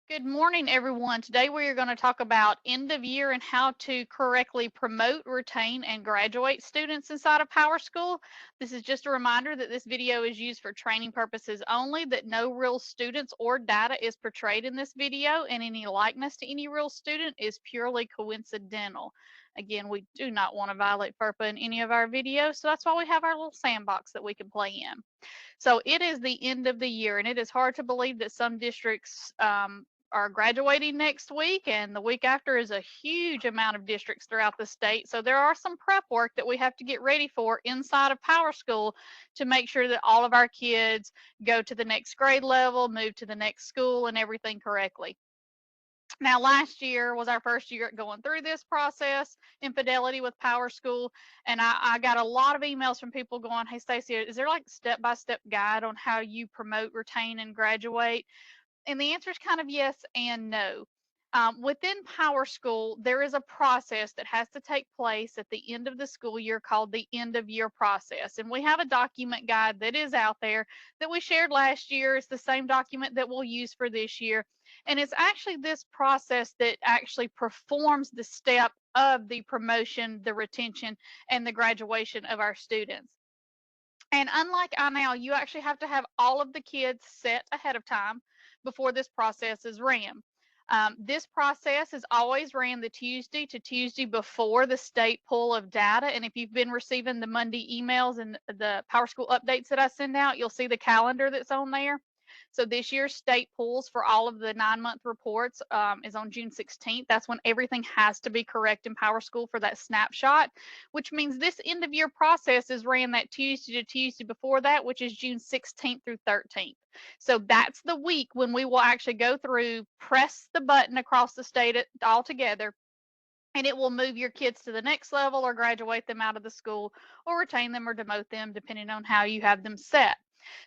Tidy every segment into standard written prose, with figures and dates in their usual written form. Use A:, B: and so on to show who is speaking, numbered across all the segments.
A: Good morning, everyone. Today we are going to talk about end of year and how to correctly promote, retain, and graduate students inside of PowerSchool. This is just a reminder that this video is used for training purposes only, that no real students or data is portrayed in this video, and any likeness to any real student is purely coincidental. Again, we do not want to violate FERPA in any of our videos, so that's why we have our little sandbox that we can play in. So it is the end of the year, and it is hard to believe that some districts are graduating next week, and the week after is a huge amount of districts throughout the state. So there are some prep work that we have to get ready for inside of PowerSchool to make sure that all of our kids go to the next grade level, move to the next school, and everything correctly. Now, last year was our first year going through this process in Fidelity with PowerSchool, and I got a lot of emails from people going, "Hey, Stacey, is there like step-by-step guide on how you promote, retain, and graduate?" And the answer is kind of yes and no. Within PowerSchool, there is a process that has to take place at the end of the school year called the end of year process. And we have a document guide that is out there that we shared last year. It's the same document that we'll use for this year. And it's actually this process that actually performs the step of the promotion, the retention, and the graduation of our students. And unlike now, you actually have to have all of the kids set ahead of time before this process is ran. This process is always ran the Tuesday to Tuesday before the state pull of data. And if you've been receiving the Monday emails and the PowerSchool updates that I send out, you'll see the calendar that's on there. So this year's state pulls for all of the 9-month reports is on June 16th. That's when everything has to be correct in PowerSchool for that snapshot, which means this end of year process is ran that Tuesday to Tuesday before that, which is June 16th through 13th. So that's the week when we will actually go through, press the button across the state all together, and it will move your kids to the next level or graduate them out of the school or retain them or demote them, depending on how you have them set.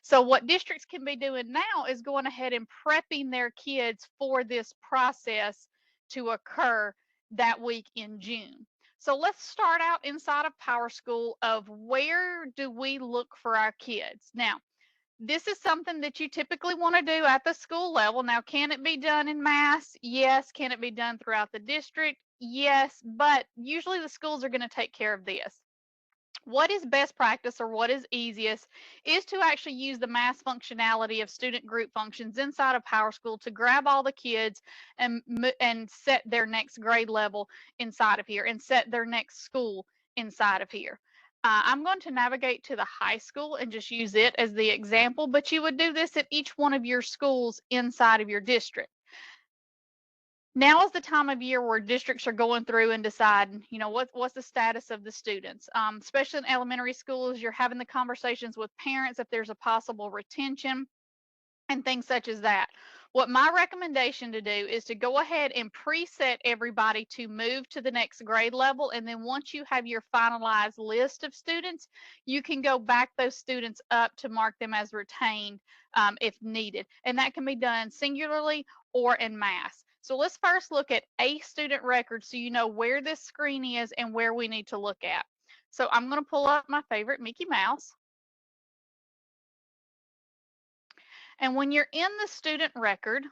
A: So what districts can be doing now is going ahead and prepping their kids for this process to occur that week in June. So let's start out inside of PowerSchool of where do we look for our kids. Now, this is something that you typically want to do at the school level. Now, can it be done in mass? Yes. Can it be done throughout the district? Yes, but usually the schools are going to take care of this. What is best practice or what is easiest is to actually use the mass functionality of student group functions inside of PowerSchool to grab all the kids and set their next grade level inside of here and set their next school inside of here. I'm going to navigate to the high school and just use it as the example, but you would do this at each one of your schools inside of your district. Now is the time of year where districts are going through and deciding, what's the status of the students. Especially in elementary schools, you're having the conversations with parents if there's a possible retention and things such as that. What my recommendation to do is to go ahead and preset everybody to move to the next grade level. And then once you have your finalized list of students, you can go back those students up to mark them as retained if needed. And that can be done singularly or in mass. So let's first look at a student record so you know where this screen is and where we need to look at. So I'm going to pull up my favorite Mickey Mouse. And when you're in the student record,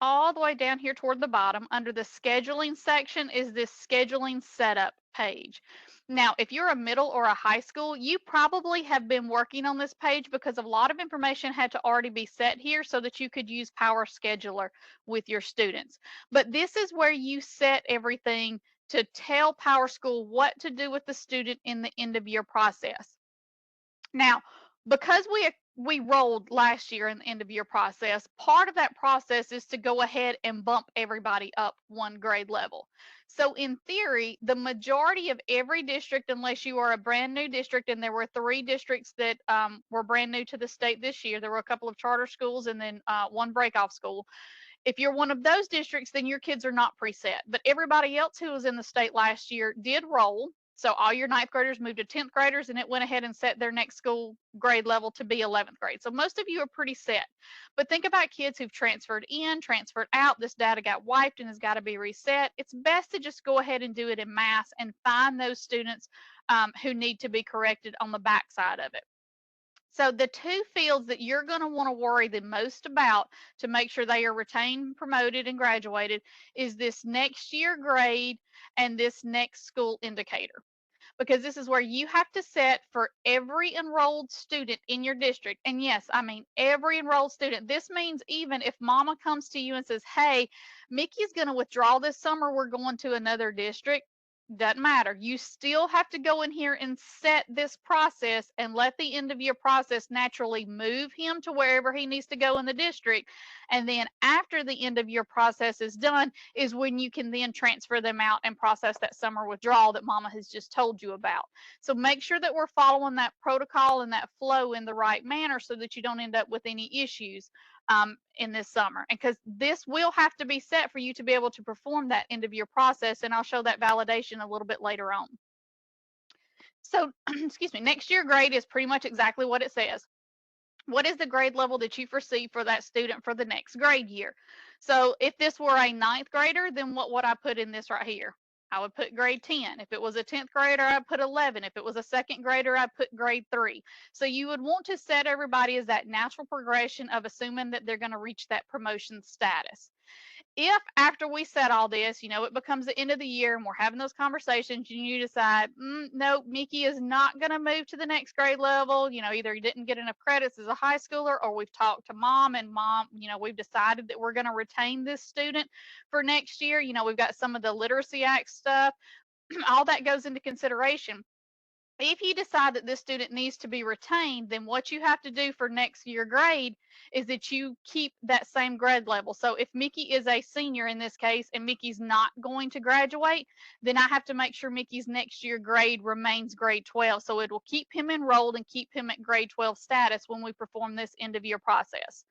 A: all the way down here toward the bottom, under the scheduling section is this scheduling setup page. Now, if you're a middle or a high school, you probably have been working on this page because a lot of information had to already be set here so that you could use Power Scheduler with your students. But this is where you set everything to tell PowerSchool what to do with the student in the end of year process. Now, because we rolled last year in the end of year process, part of that process is to go ahead and bump everybody up one grade level. So in theory, the majority of every district, unless you are a brand new district, and there were 3 districts that were brand new to the state this year, there were a couple of charter schools and then one breakoff school. If you're one of those districts, then your kids are not preset. But everybody else who was in the state last year did roll. So all your 9th graders moved to 10th graders, and it went ahead and set their next school grade level to be 11th grade. So most of you are pretty set. But think about kids who've transferred in, transferred out. This data got wiped and has got to be reset. It's best to just go ahead and do it in mass and find those students who need to be corrected on the backside of it. So the two fields that you're going to want to worry the most about to make sure they are retained, promoted, and graduated is this next year grade and this next school indicator, because this is where you have to set for every enrolled student in your district. And yes, I mean every enrolled student. This means even if mama comes to you and says, hey, Mickey's going to withdraw this summer, we're going to another district. Doesn't matter. You still have to go in here and set this process and let the end of year process naturally move him to wherever he needs to go in the district. And then after the end of year process is done, is when you can then transfer them out and process that summer withdrawal that mama has just told you about. So make sure that we're following that protocol and that flow in the right manner so that you don't end up with any issues in this summer. And because this will have to be set for you to be able to perform that end of year process, and I'll show that validation a little bit later on. So, excuse me, next year grade is pretty much exactly what it says. What is the grade level that you foresee for that student for the next grade year? So if this were a ninth grader, then what would I put in this right here? I would put grade 10. If it was a 10th grader, I'd put 11. If it was a second grader, I'd put grade 3. So you would want to set everybody as that natural progression of assuming that they're going to reach that promotion status. If after we set all this, it becomes the end of the year and we're having those conversations and you decide, no, Mickey is not going to move to the next grade level, either he didn't get enough credits as a high schooler, or we've talked to mom and mom, we've decided that we're going to retain this student for next year. We've got some of the Literacy Act stuff, all that goes into consideration. If you decide that this student needs to be retained, then what you have to do for next year grade is that you keep that same grade level. So if Mickey is a senior in this case and Mickey's not going to graduate, then I have to make sure Mickey's next year grade remains grade 12. So it will keep him enrolled and keep him at grade 12 status when we perform this end of year process.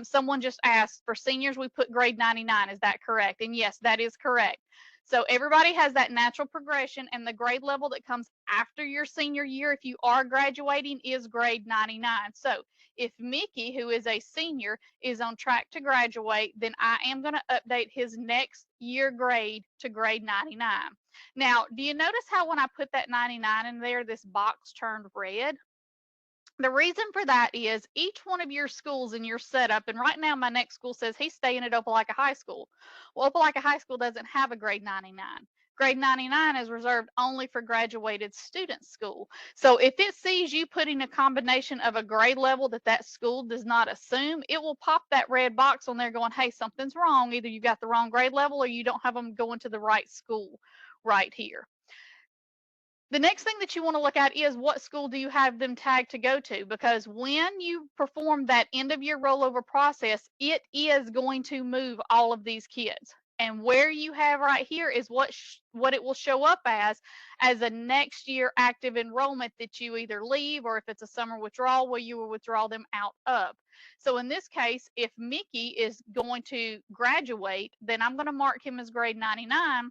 A: Someone just asked, for seniors, we put grade 99. Is that correct? And yes, that is correct. So everybody has that natural progression, and the grade level that comes after your senior year, if you are graduating, is grade 99. So if Mickey, who is a senior, is on track to graduate, then I am going to update his next year grade to grade 99. Now, do you notice how when I put that 99 in there, this box turned red? The reason for that is each one of your schools in your setup, and right now my next school says he's staying at Opelika High School. Well, Opelika High School doesn't have a grade 99. Grade 99 is reserved only for graduated student school. So if it sees you putting a combination of a grade level that school does not assume, it will pop that red box on there going, hey, something's wrong. Either you got the wrong grade level or you don't have them going to the right school right here. The next thing that you want to look at is what school do you have them tagged to go to, because when you perform that end of year rollover process, it is going to move all of these kids. And where you have right here is what it will show up as a next year active enrollment that you either leave, or if it's a summer withdrawal, where you will withdraw them out of. So in this case, if Mickey is going to graduate, then I'm going to mark him as grade 99,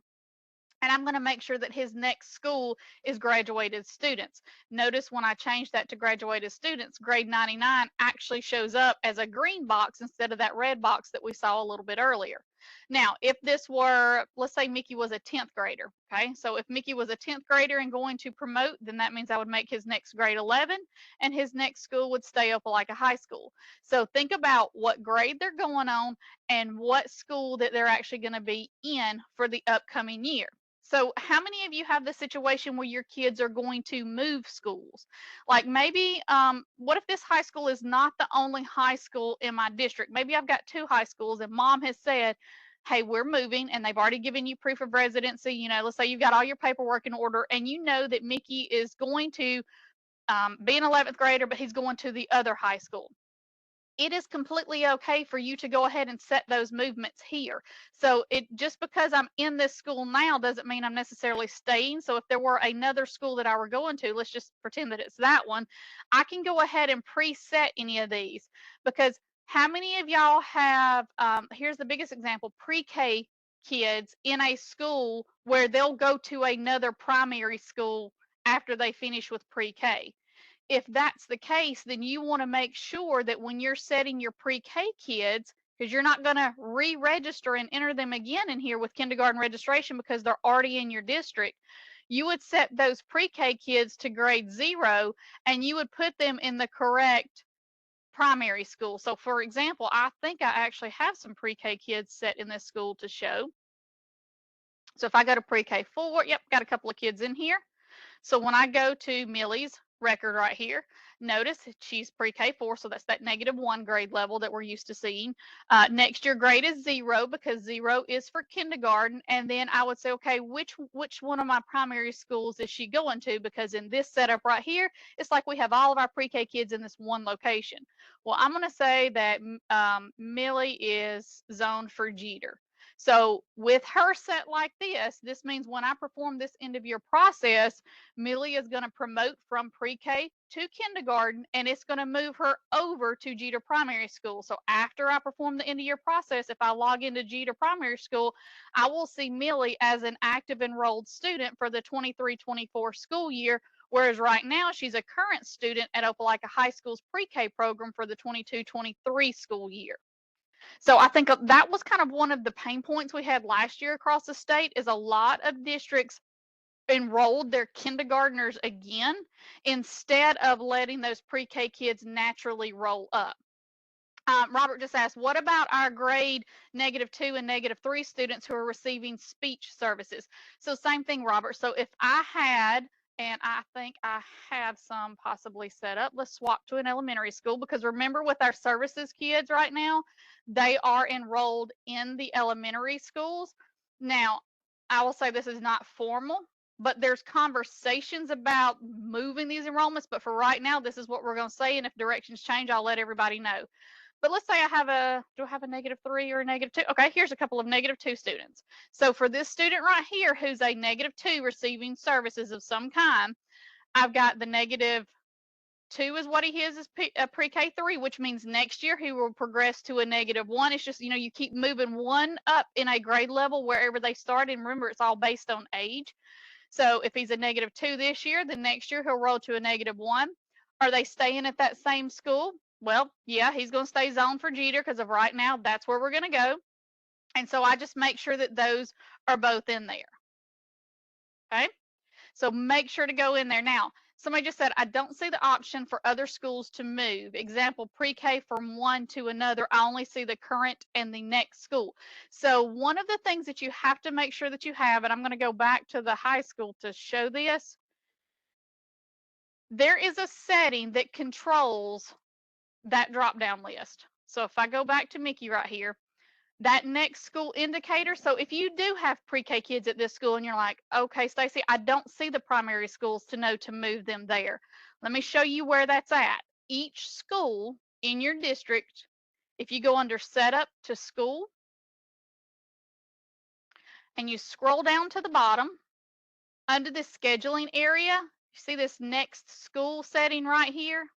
A: and I'm going to make sure that his next school is graduated students. Notice when I change that to graduated students, grade 99 actually shows up as a green box instead of that red box that we saw a little bit earlier. Now, if this were, let's say Mickey was a 10th grader, okay? So if Mickey was a 10th grader and going to promote, then that means I would make his next grade 11, and his next school would stay Opelika High School. So think about what grade they're going on and what school that they're actually going to be in for the upcoming year. So how many of you have the situation where your kids are going to move schools? Like maybe, what if this high school is not the only high school in my district? Maybe I've got 2 high schools and mom has said, hey, we're moving, and they've already given you proof of residency. Let's say you've got all your paperwork in order and you know that Mickey is going to be an 11th grader, but he's going to the other high school. It is completely okay for you to go ahead and set those movements here. So just because I'm in this school now doesn't mean I'm necessarily staying. So if there were another school that I were going to, let's just pretend that it's that one, I can go ahead and preset any of these, because how many of y'all have, here's the biggest example, pre-K kids in a school where they'll go to another primary school after they finish with pre-K? If that's the case, then you want to make sure that when you're setting your pre-K kids, because you're not going to re-register and enter them again in here with kindergarten registration because they're already in your district, you would set those pre-K kids to grade 0 and you would put them in the correct primary school. So for example, I think I actually have some pre-K kids set in this school to show. So if I go to pre-K 4, yep, got a couple of kids in here. So when I go to Millie's record right here, notice she's pre-K 4, so that's that -1 grade level that we're used to seeing. Next year grade is 0 because 0 is for kindergarten. And then I would say, okay, which one of my primary schools is she going to? Because in this setup right here, it's like we have all of our pre-K kids in this one location. Well, I'm going to say that Millie is zoned for Jeter. So with her set like this means when I perform this end of year process, Millie is going to promote from pre-K to kindergarten, and it's going to move her over to Jeter Primary School. So after I perform the end of year process, if I log into Jeter Primary School, I will see Millie as an active enrolled student for the 23-24 school year. Whereas right now she's a current student at Opelika High School's pre-K program for the 22-23 school year. So I think that was kind of one of the pain points we had last year across the state is a lot of districts enrolled their kindergartners again instead of letting those pre-K kids naturally roll up. Robert just asked, what about our grade -2 and -3 students who are receiving speech services? So same thing, Robert. So if I had, and I think I have some possibly set up, let's swap to an elementary school because remember with our services kids right now, they are enrolled in the elementary schools. Now, I will say this is not formal, but there's conversations about moving these enrollments. But for right now, this is what we're going to say. And if directions change, I'll let everybody know. But let's say I have do I have a -3 or a -2? Okay, here's a couple of -2 students. So for this student right here, who's a -2 receiving services of some kind, I've got the -2 is what he is pre-K 3, which means next year he will progress to a -1. It's just, you keep moving one up in a grade level wherever they start. And remember, it's all based on age. So if he's a -2 this year, then next year he'll roll to a -1. Are they staying at that same school? Well, yeah, he's going to stay zoned for Jeter because of right now, that's where we're going to go. And so I just make sure that those are both in there. Okay. So make sure to go in there. Now, somebody just said, I don't see the option for other schools to move. Example, pre-K from one to another. I only see the current and the next school. So one of the things that you have to make sure that you have, and I'm going to go back to the high school to show this. There is a setting that controls that drop-down list. So if I go back to Mickey right here, that next school indicator. So if you do have pre-K kids at this school and you're like, okay, Stacy, I don't see the primary schools to know to move them there. Let me show you where that's at. Each school in your district, if you go under setup to school and you scroll down to the bottom under the scheduling area, you see this next school setting right here?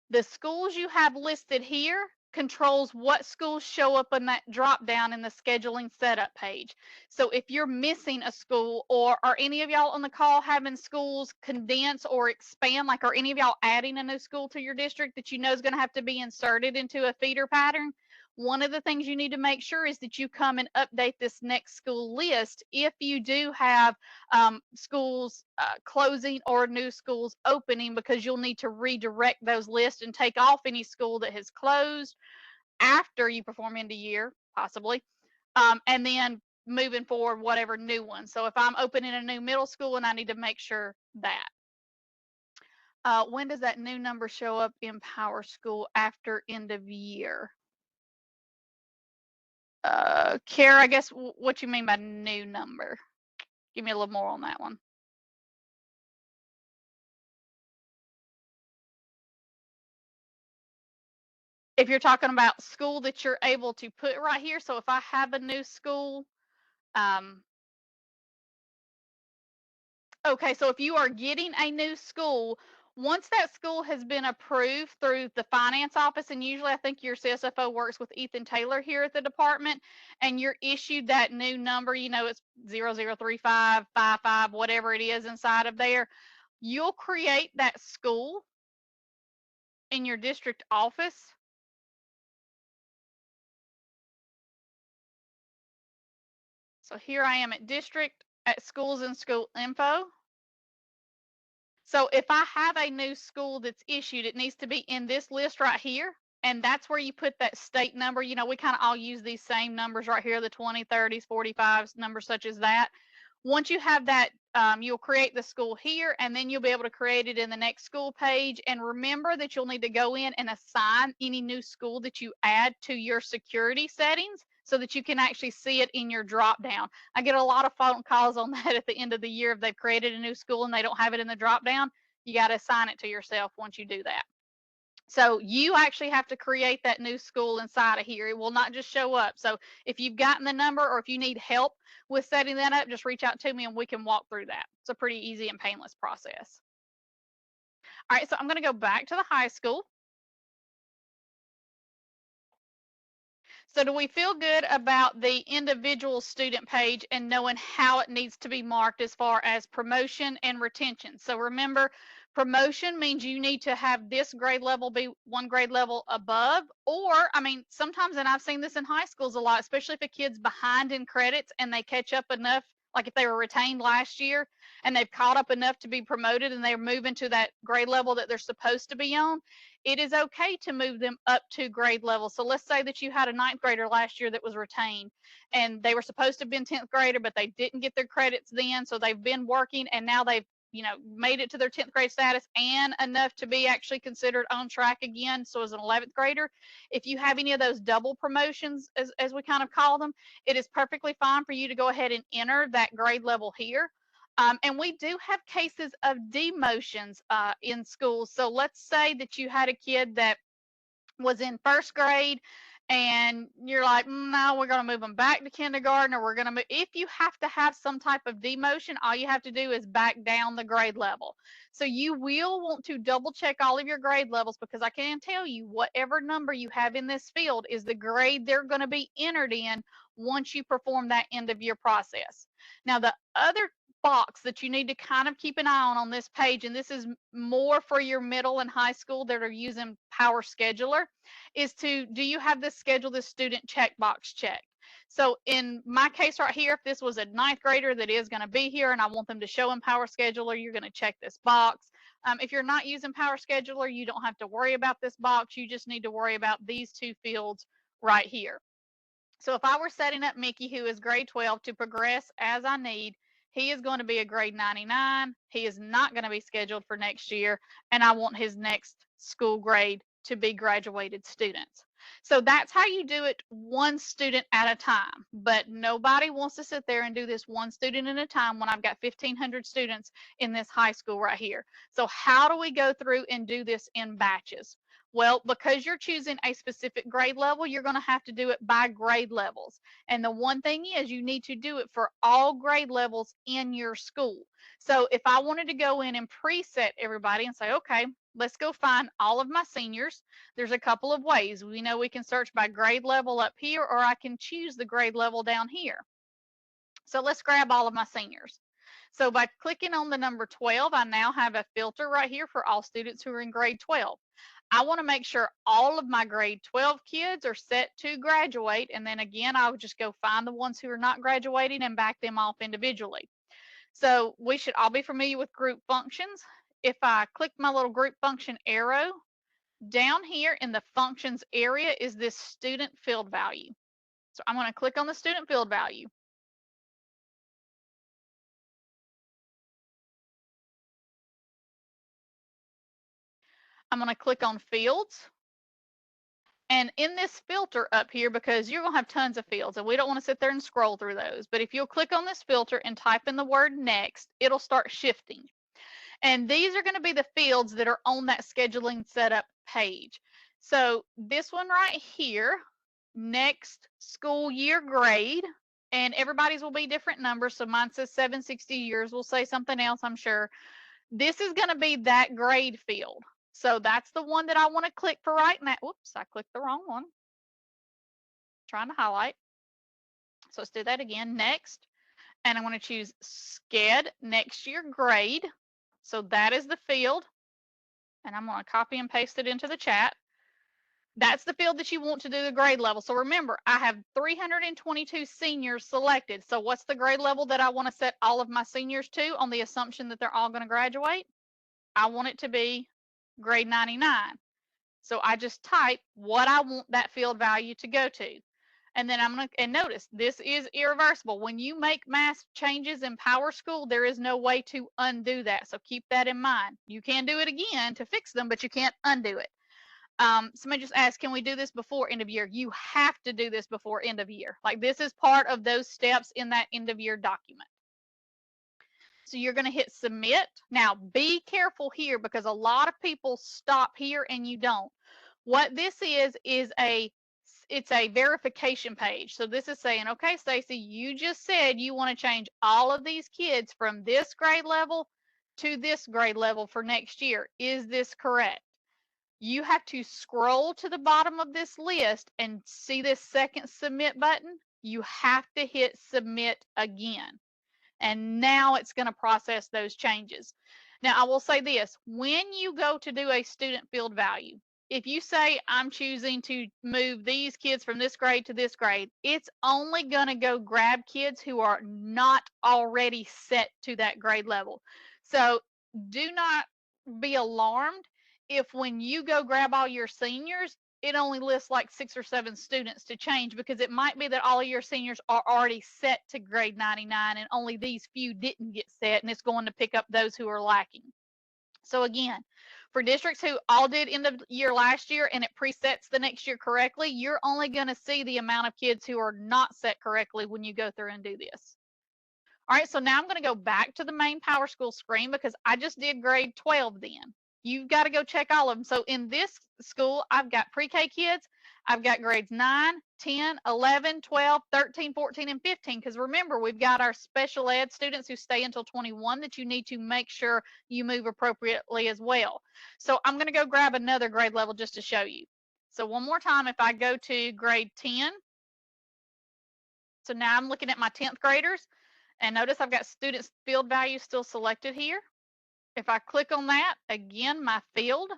A: The schools you have listed here controls what schools show up in that drop down in the scheduling setup page. So if you're missing a school, or are any of y'all on the call having schools condense or expand, like are any of y'all adding a new school to your district that you know is going to have to be inserted into a feeder pattern? One of the things you need to make sure is that you come and update this next school list if you do have schools closing or new schools opening, because you'll need to redirect those lists and take off any school that has closed after you perform end of year, possibly, and then moving forward, whatever new one. So if I'm opening a new middle school, and I need to make sure that. When does that new number show up in PowerSchool after end of year? Kara, I guess what you mean by new number? Give me a little more on that one. If you're talking about school that you're able to put right here, so if I have a new school, okay, so if you are getting a new school, once that school has been approved through the finance office, and usually I think your CSFO works with Ethan Taylor here at the department, and you're issued that new number, it's 003555, whatever it is inside of there, you'll create that school in your district office. So here I am at district. at schools and school info. So if I have a new school that's issued, it needs to be in this list right here. And that's where you put that state number. You know, we kind of all use these same numbers right here, the 20, 30s, 45s, numbers such as that. Once you have that, you'll create the school here, and then you'll be able to create it in the next school page. And remember that you'll need to go in and assign any new school that you add to your security settings so that you can actually see it in your drop down. I get a lot of phone calls on that at the end of the year if they've created a new school and they don't have it in the drop down. You got to assign it to yourself once you do that. So you actually have to create that new school inside of here. It will not just show up. So if you've gotten the number or if you need help with setting that up, just reach out to me and we can walk through that. It's a pretty easy and painless process. All right, so I'm going to go back to the high school. So do we feel good about the individual student page and knowing how it needs to be marked as far as promotion and retention? So remember, promotion means you need to have this grade level be one grade level above, or I mean, sometimes, and I've seen this in high schools a lot, especially if a kid's behind in credits and they catch up enough, like if they were retained last year and they've caught up enough to be promoted and they're moving to that grade level that they're supposed to be on, it is okay to move them up to grade level. So let's say that you had a ninth grader last year that was retained and they were supposed to have been 10th grader, but they didn't get their credits then. So they've been working and now they've, you know, made it to their 10th grade status and enough to be actually considered on track again. So as an 11th grader, if you have any of those double promotions, as we kind of call them, it is perfectly fine for you to go ahead and enter that grade level here. And we do have cases of demotions in schools. So let's say that you had a kid that was in first grade and you're like, no, we're going to move them back to kindergarten, or we're going to move. If you have to have some type of demotion, all you have to do is back down the grade level. So you will want to double check all of your grade levels, because I can tell you whatever number you have in this field is the grade they're going to be entered in once you perform that end of year process. Now, the other box that you need to kind of keep an eye on this page, and this is more for your middle and high school that are using Power Scheduler, is to, do you have this schedule this student checkbox checked? So in my case right here, if this was a ninth grader that is going to be here and I want them to show in Power Scheduler, you're going to check this box. If you're not using Power Scheduler, you don't have to worry about this box. You just need to worry about these two fields right here. So if I were setting up Mickey, who is grade 12, to progress as I need, he is going to be a grade 99. He is not going to be scheduled for next year, and I want his next school grade to be graduated students. So that's how you do it, one student at a time. But nobody wants to sit there and do this one student at a time when I've got 1,500 students in this high school right here. So how do we go through and do this in batches? Well, because you're choosing a specific grade level, you're going to have to do it by grade levels. And the one thing is, you need to do it for all grade levels in your school. So if I wanted to go in and preset everybody and say, okay, let's go find all of my seniors, there's a couple of ways. We know we can search by grade level up here, or I can choose the grade level down here. So let's grab all of my seniors. So by clicking on the number 12, I now have a filter right here for all students who are in grade 12. I want to make sure all of my grade 12 kids are set to graduate. And then again, I'll just go find the ones who are not graduating and back them off individually. So we should all be familiar with group functions. If I click my little group function arrow, down here in the functions area is this student field value. So I'm going to click on the student field value. I'm going to click on fields. And in this filter up here, because you're going to have tons of fields and we don't want to sit there and scroll through those, but if you'll click on this filter and type in the word next, it'll start shifting. And these are going to be the fields that are on that scheduling setup page. So this one right here, next school year grade, and everybody's will be different numbers. So mine says 760, yours will say something else, I'm sure. This is going to be that grade field. So that's the one that I want to click for right now. Whoops, I clicked the wrong one. Trying to highlight. So let's do that again. Next. And I'm going to choose SCED, next year grade. So that is the field. And I'm going to copy and paste it into the chat. That's the field that you want to do the grade level. So remember, I have 322 seniors selected. So what's the grade level that I want to set all of my seniors to on the assumption that they're all going to graduate? I want it to be grade 99. So I just type what I want that field value to go to. And then I'm going to, and notice this is irreversible. When you make math changes in PowerSchool, there is no way to undo that. So keep that in mind. You can do it again to fix them, but you can't undo it. Somebody just asked, can we do this before end of year? You have to do this before end of year. Like this is part of those steps in that end of year document. So you're going to hit submit. Now be careful here because a lot of people stop here and you don't. What this is it's a verification page. So this is saying, okay, Stacy, you just said you want to change all of these kids from this grade level to this grade level for next year. Is this correct? You have to scroll to the bottom of this list and see this second submit button. You have to hit submit again. And now it's going to process those changes. Now, I will say this, when you go to do a student field value, if you say I'm choosing to move these kids from this grade to this grade, it's only going to go grab kids who are not already set to that grade level. So do not be alarmed if when you go grab all your seniors, it only lists like 6 or 7 students to change because it might be that all of your seniors are already set to grade 99 and only these few didn't get set, and it's going to pick up those who are lacking. So again, for districts who all did end of year last year and it presets the next year correctly, you're only going to see the amount of kids who are not set correctly when you go through and do this. All right, so now I'm going to go back to the main PowerSchool screen because I just did grade 12 then. You've got to go check all of them. So in this school, I've got pre-K kids. I've got grades 9, 10, 11, 12, 13, 14, and 15. Because remember, we've got our special ed students who stay until 21 that you need to make sure you move appropriately as well. So I'm going to go grab another grade level just to show you. So one more time, if I go to grade 10, so now I'm looking at my 10th graders. And notice I've got students field value still selected here. If I click on that, again, my field,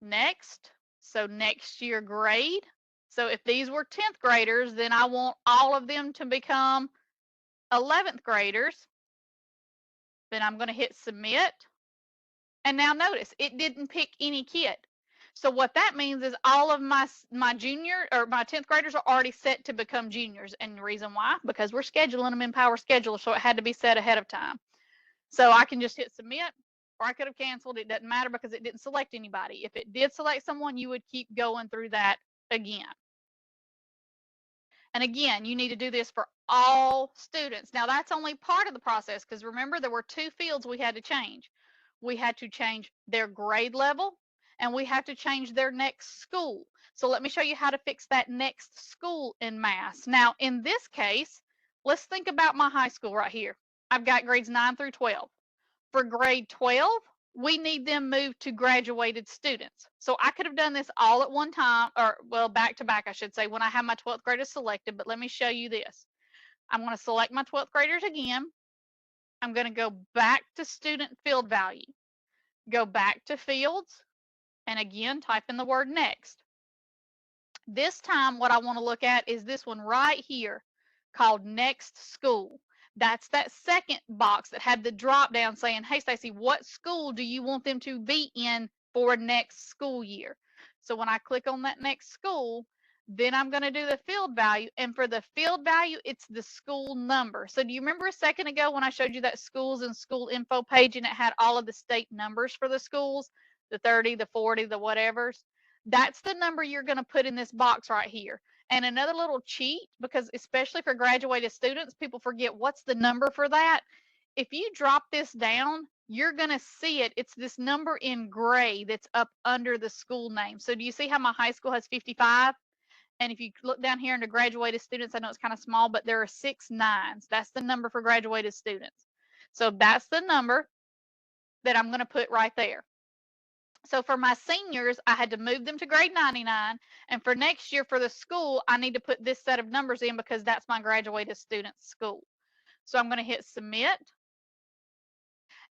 A: next, so next year grade. So if these were 10th graders, then I want all of them to become 11th graders. Then I'm going to hit submit. And now notice it didn't pick any kid. So what that means is all of my junior or my 10th graders are already set to become juniors. And the reason why? Because we're scheduling them in Power Scheduler, so it had to be set ahead of time. So I can just hit submit, or I could have canceled. It doesn't matter because it didn't select anybody. If it did select someone, you would keep going through that again. And again, you need to do this for all students. Now that's only part of the process because remember there were 2 fields we had to change. We had to change their grade level and we have to change their next school. So let me show you how to fix that next school in mass. Now in this case, let's think about my high school right here. I've got grades 9 through 12. For grade 12, we need them moved to graduated students. So I could have done this all at one time, or well, back to back, I should say, when I have my 12th graders selected, but let me show you this. I'm going to select my 12th graders again. I'm going to go back to student field value, go back to fields, and again, type in the word next. This time, what I want to look at is this one right here called next school. That's that second box that had the drop down saying, hey, Stacy, what school do you want them to be in for next school year? So when I click on that next school, then I'm going to do the field value. And for the field value, it's the school number. So do you remember a second ago when I showed you that schools and school info page and it had all of the state numbers for the schools, the 30, the 40, the whatevers? That's the number you're going to put in this box right here. And another little cheat, because especially for graduated students, people forget what's the number for that. If you drop this down, you're going to see it. It's this number in gray that's up under the school name. So do you see how my high school has 55? And if you look down here under graduated students, I know it's kind of small, but there are 6 nines. That's the number for graduated students. So that's the number that I'm going to put right there. So for my seniors, I had to move them to grade 99. And for next year for the school, I need to put this set of numbers in because that's my graduated student's school. So I'm going to hit submit.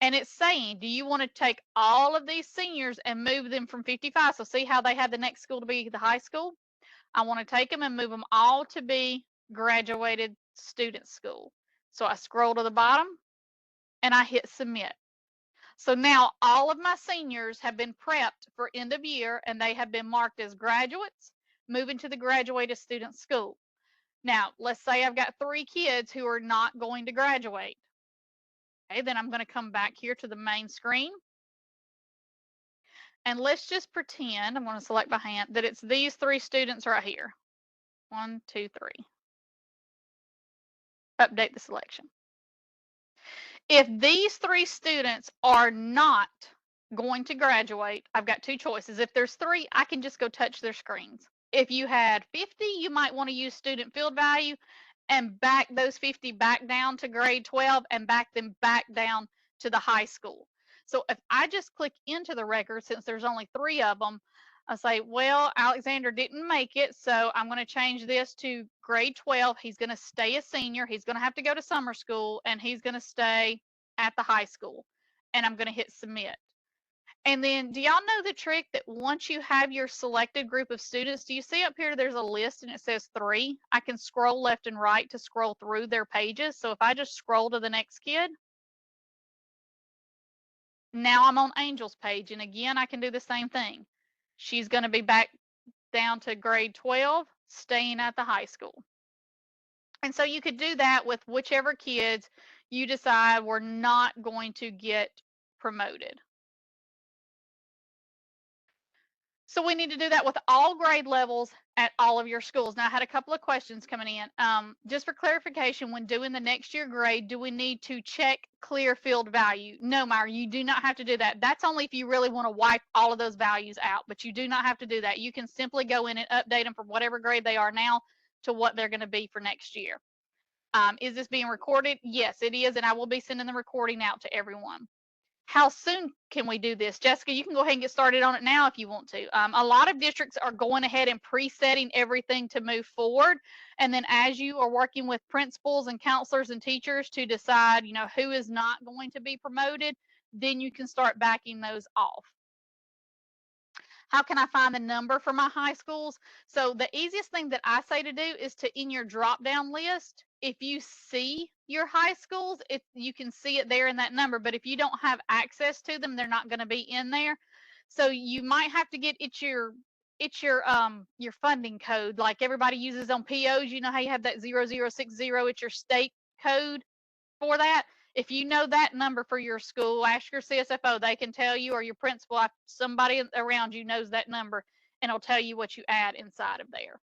A: And it's saying, do you want to take all of these seniors and move them from 55? So see how they had the next school to be the high school? I want to take them and move them all to be graduated student school. So I scroll to the bottom and I hit submit. So now all of my seniors have been prepped for end of year and they have been marked as graduates, moving to the graduated student school. Now, let's say I've got 3 kids who are not going to graduate. Okay, then I'm going to come back here to the main screen. And let's just pretend, I'm going to select by hand, that it's these 3 students right here. 1, 2, 3. Update the selection. If these 3 students are not going to graduate, I've got 2 choices. If there's 3, I can just go touch their screens. If you had 50, you might want to use student field value and back those 50 back down to grade 12 and back them back down to the high school. So if I just click into the record, since there's only 3 of them, I say, well, Alexander didn't make it, so I'm going to change this to grade 12. He's going to stay a senior. He's going to have to go to summer school, and he's going to stay at the high school. And I'm going to hit submit. And then do y'all know the trick that once you have your selected group of students, do you see up here there's a list and it says 3? I can scroll left and right to scroll through their pages. So if I just scroll to the next kid, now I'm on Angel's page. And again, I can do the same thing. She's going to be back down to grade 12, staying at the high school. And so you could do that with whichever kids you decide were not going to get promoted. So we need to do that with all grade levels at all of your schools. Now, I had a couple of questions coming in. Just for clarification, when doing the next year grade, do we need to check clear field value? No, Myra, you do not have to do that. That's only if you really want to wipe all of those values out, but you do not have to do that. You can simply go in and update them from whatever grade they are now to what they're going to be for next year. Is this being recorded? Yes, it is, and I will be sending the recording out to everyone. How soon can we do this? Jessica, you can go ahead and get started on it now if you want to. A lot of districts are going ahead and presetting everything to move forward. And then as you are working with principals and counselors and teachers to decide, who is not going to be promoted, then you can start backing those off. How can I find the number for my high schools? So the easiest thing that I say to do is to, in your drop down list, if you see your high schools, you can see it there in that number, but if you don't have access to them, they're not going to be in there. So you might have to get your funding code like everybody uses on POs. You know how you have that 0060, it's your state code for that. If you know that number for your school, ask your CSFO. They can tell you, or your principal, somebody around you knows that number, and it'll tell you what you add inside of there.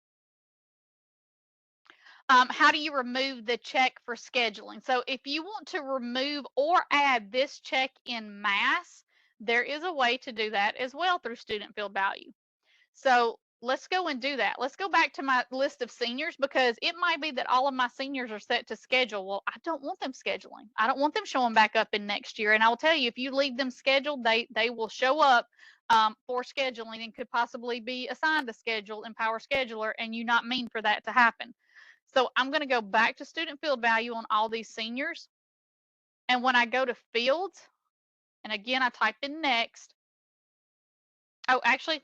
A: How do you remove the check for scheduling? So if you want to remove or add this check in mass, there is a way to do that as well through student field value. So let's go and do that. Let's go back to my list of seniors, because it might be that all of my seniors are set to schedule. Well, I don't want them scheduling. I don't want them showing back up in next year. And I will tell you, if you leave them scheduled, they will show up for scheduling and could possibly be assigned to schedule in Power Scheduler, and you not mean for that to happen. So I'm going to go back to student field value on all these seniors. And when I go to fields, and again, I type in next. Oh, actually,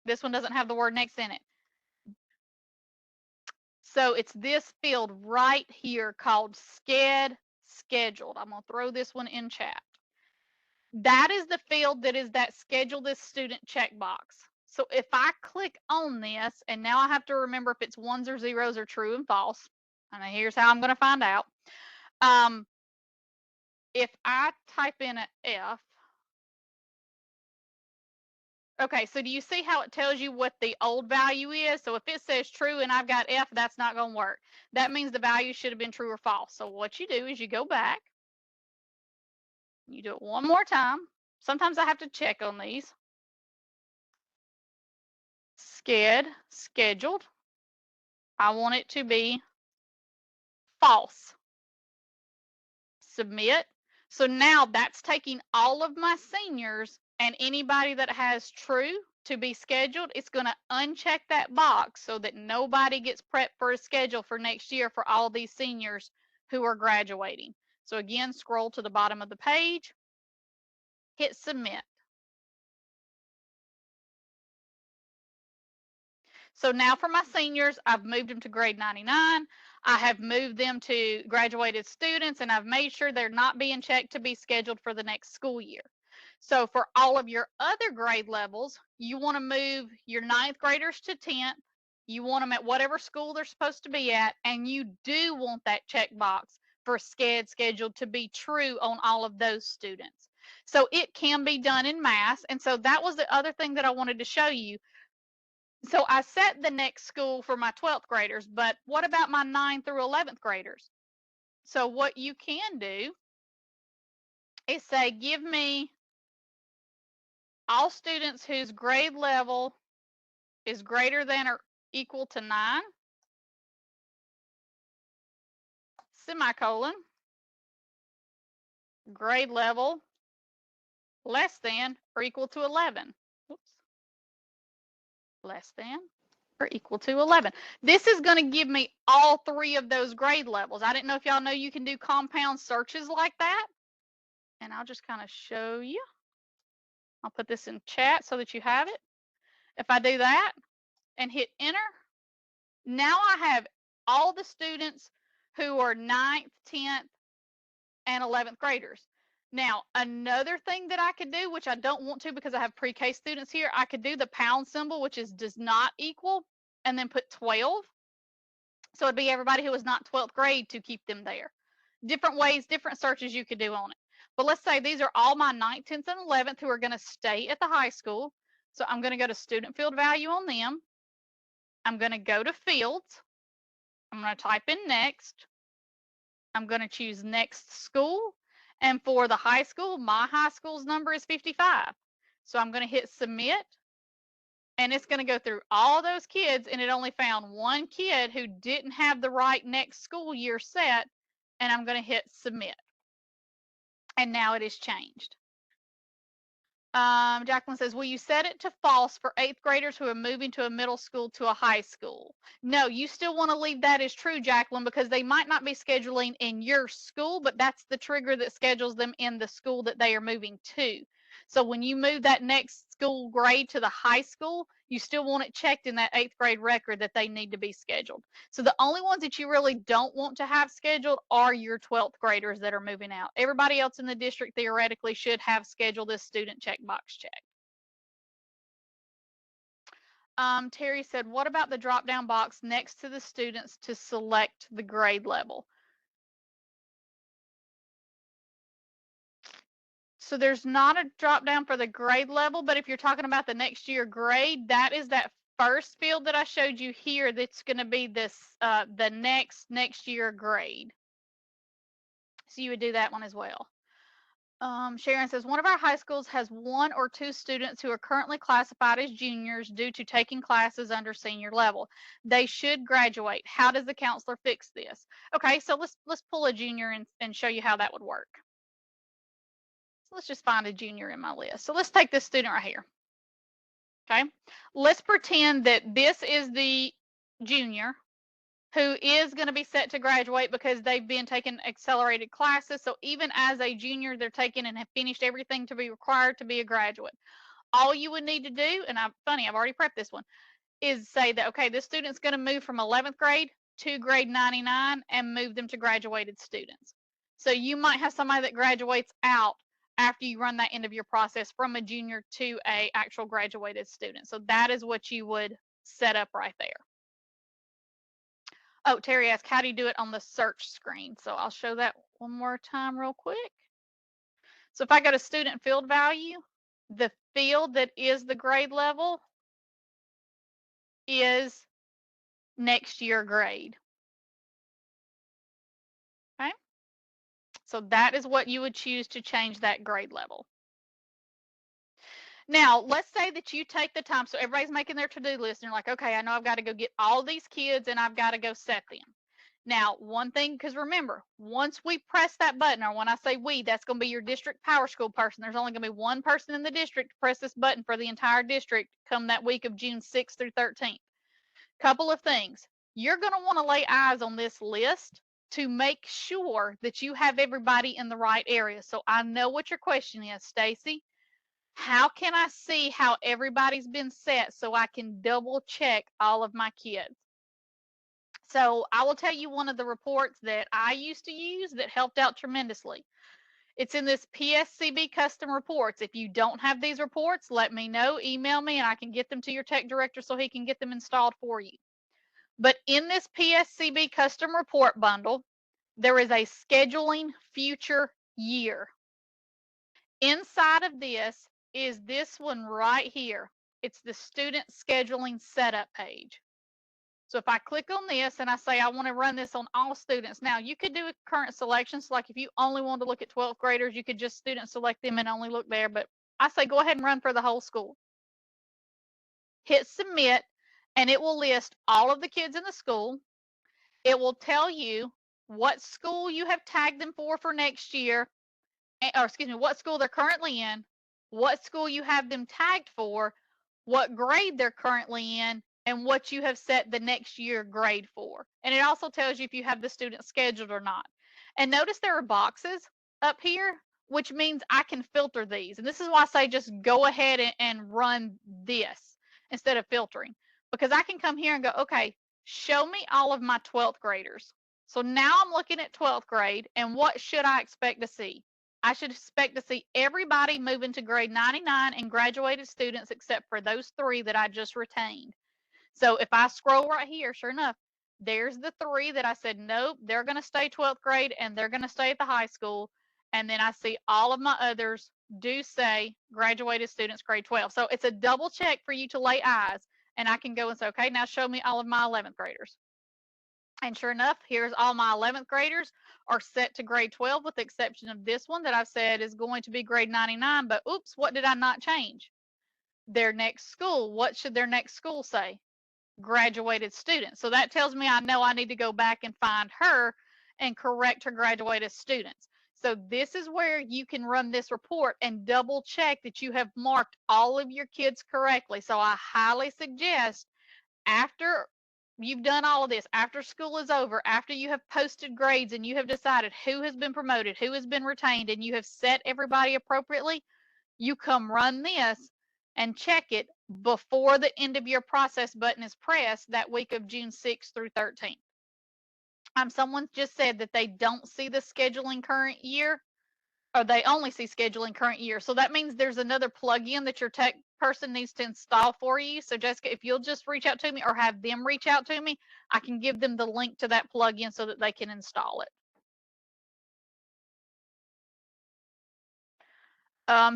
A: this one doesn't have the word next in it. So it's this field right here called scheduled. I'm going to throw this one in chat. That is the field that is that schedule this student checkbox. So if I click on this, and now I have to remember if it's ones or zeros or true and false. And here's how I'm going to find out. If I type in an F, okay, so do you see how it tells you what the old value is? So if it says true and I've got F, that's not going to work. That means the value should have been true or false. So what you do is you go back, you do it one more time. Sometimes I have to check on these. Scheduled. I want it to be false. Submit. So now that's taking all of my seniors and anybody that has true to be scheduled. It's going to uncheck that box so that nobody gets prepped for a schedule for next year for all these seniors who are graduating. So again, scroll to the bottom of the page. hit submit. So now for my seniors, I've moved them to grade 99. I have moved them to graduated students, and I've made sure they're not being checked to be scheduled for the next school year. So for all of your other grade levels, you want to move your ninth graders to 10th. You want them at whatever school they're supposed to be at, and you do want that checkbox for scheduled to be true on all of those students. So it can be done in mass. And so that was the other thing that I wanted to show you. So I set the next school for my 12th graders, but what about my 9th through 11th graders? So what you can do is say, give me all students whose grade level is greater than or equal to 9, semicolon, grade level less than or equal to 11. Oops. Less than or equal to 11. This is going to give me all three of those grade levels. I didn't know if y'all know you can do compound searches like that. And I'll just kind of show you. I'll put this in chat so that you have it. If I do that and hit enter, now I have all the students who are 9th, 10th, and 11th graders. Now, another thing that I could do, which I don't want to because I have pre-K students here, I could do the pound symbol, which is does not equal, and then put 12. So it'd be everybody who was not 12th grade to keep them there. Different ways, different searches you could do on it. But let's say these are all my 9th, 10th, and 11th who are going to stay at the high school. So I'm going to go to student field value on them. I'm going to go to fields. I'm going to type in next. I'm going to choose next school. And for the high school, my high school's number is 55. So I'm going to hit submit. And it's going to go through all those kids, and it only found one kid who didn't have the right next school year set, and I'm going to hit submit. And now it is changed. Jacqueline says, will you set it to false for 8th graders who are moving to a middle school to a high school? No, you still want to leave that as true, Jacqueline, because they might not be scheduling in your school, but that's the trigger that schedules them in the school that they are moving to. So when you move that next school grade to the high school, you still want it checked in that 8th grade record that they need to be scheduled. So the only ones that you really don't want to have scheduled are your 12th graders that are moving out. Everybody else in the district theoretically should have scheduled this student checkbox check. Terry said, what about the drop-down box next to the students to select the grade level? So there's not a drop down for the grade level, but if you're talking about the next year grade, that is that first field that I showed you here that's going to be this the next year grade. So you would do that one as well. Sharon says, one of our high schools has 1 or 2 students who are currently classified as juniors due to taking classes under senior level. They should graduate. How does the counselor fix this? Okay, so let's pull a junior and show you how that would work. So let's just find a junior in my list. So let's take this student right here. Okay, let's pretend that this is the junior who is going to be set to graduate because they've been taking accelerated classes. So even as a junior, they're taking and have finished everything to be required to be a graduate. All you would need to do, and I've already prepped this one, is say that, okay, this student's going to move from 11th grade to grade 99 and move them to graduated students. So you might have somebody that graduates out after you run that end of your process from a junior to a actual graduated student. So that is what you would set up right there. Oh, Terry asked, how do you do it on the search screen? So I'll show that one more time real quick. So if I go to student field value, the field that is the grade level is next year grade. Okay. So that is what you would choose to change that grade level. Now, let's say that you take the time. So everybody's making their to-do list and you're like, okay, I know I've got to go get all these kids and I've got to go set them. Now, one thing, because remember, once we press that button, or when I say we, that's going to be your district PowerSchool person. There's only going to be one person in the district to press this button for the entire district come that week of June 6th through 13th. Couple of things. You're going to want to lay eyes on this list to make sure that you have everybody in the right area. So I know what your question is, Stacy. How can I see how everybody's been set so I can double check all of my kids? So I will tell you one of the reports that I used to use that helped out tremendously. It's in this PSCB custom reports. If you don't have these reports, let me know, email me, and I can get them to your tech director so he can get them installed for you. But in this PSCB custom report bundle, there is a scheduling future year. Inside of this is this one right here. It's the student scheduling setup page. So if I click on this and I say I want to run this on all students, now you could do a current selection. So like if you only want to look at 12th graders, you could just student select them and only look there. But I say go ahead and run for the whole school. Hit submit, and it will list all of the kids in the school. It will tell you what school you have tagged them for next year, or excuse me, what school they're currently in, what school you have them tagged for, what grade they're currently in, and what you have set the next year grade for. And it also tells you if you have the student scheduled or not. And notice there are boxes up here, which means I can filter these. And this is why I say just go ahead and run this instead of filtering, because I can come here and go, okay, show me all of my 12th graders. So now I'm looking at 12th grade, and what should I expect to see? I should expect to see everybody moving to grade 99 and graduated students except for those 3 that I just retained. So if I scroll right here, sure enough, there's the 3 that I said, nope, they're going to stay 12th grade and they're going to stay at the high school. And then I see all of my others do say graduated students grade 12. So it's a double check for you to lay eyes. And I can go and say, okay, now show me all of my 11th graders. And sure enough, here's all my 11th graders are set to grade 12 with the exception of this one that I've said is going to be grade 99. But oops, what did I not change? Their next school. What should their next school say? Graduated student. So that tells me I know I need to go back and find her and correct her graduated students. So this is where you can run this report and double check that you have marked all of your kids correctly. So I highly suggest after you've done all of this, after school is over, after you have posted grades and you have decided who has been promoted, who has been retained, and you have set everybody appropriately, you come run this and check it before the end of your process button is pressed that week of June 6th through 13th. Someone just said that they don't see the scheduling current year, or they only see scheduling current year. So that means there's another plugin that your tech person needs to install for you. So Jessica, if you'll just reach out to me or have them reach out to me, I can give them the link to that plugin so that they can install it.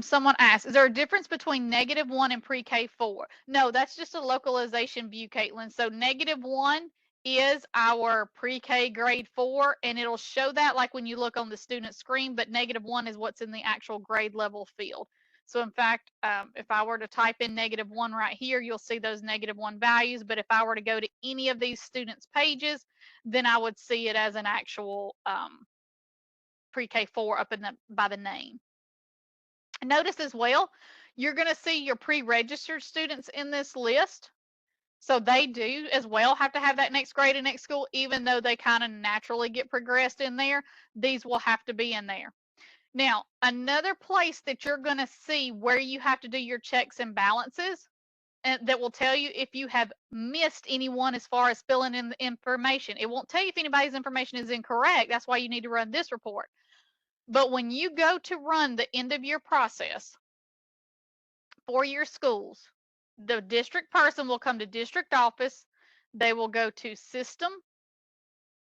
A: Someone asked, is there a difference between -1 and pre-K 4? No, that's just a localization view, Caitlin. So -1 is our pre-K grade 4, and it'll show that like when you look on the student screen, but -1 is what's in the actual grade level field. So in fact, if I were to type in -1 right here, you'll see those -1 values. But if I were to go to any of these students' pages, then I would see it as an actual pre-K 4 up in by the name. Notice as well, you're going to see your pre-registered students in this list. So they do as well have to have that next grade and next school, even though they kind of naturally get progressed in there. These will have to be in there. Now, another place that you're going to see where you have to do your checks and balances, and that will tell you if you have missed anyone as far as filling in the information. It won't tell you if anybody's information is incorrect. That's why you need to run this report. But when you go to run the end of year process, for your schools, the district person will come to district office. They will go to system,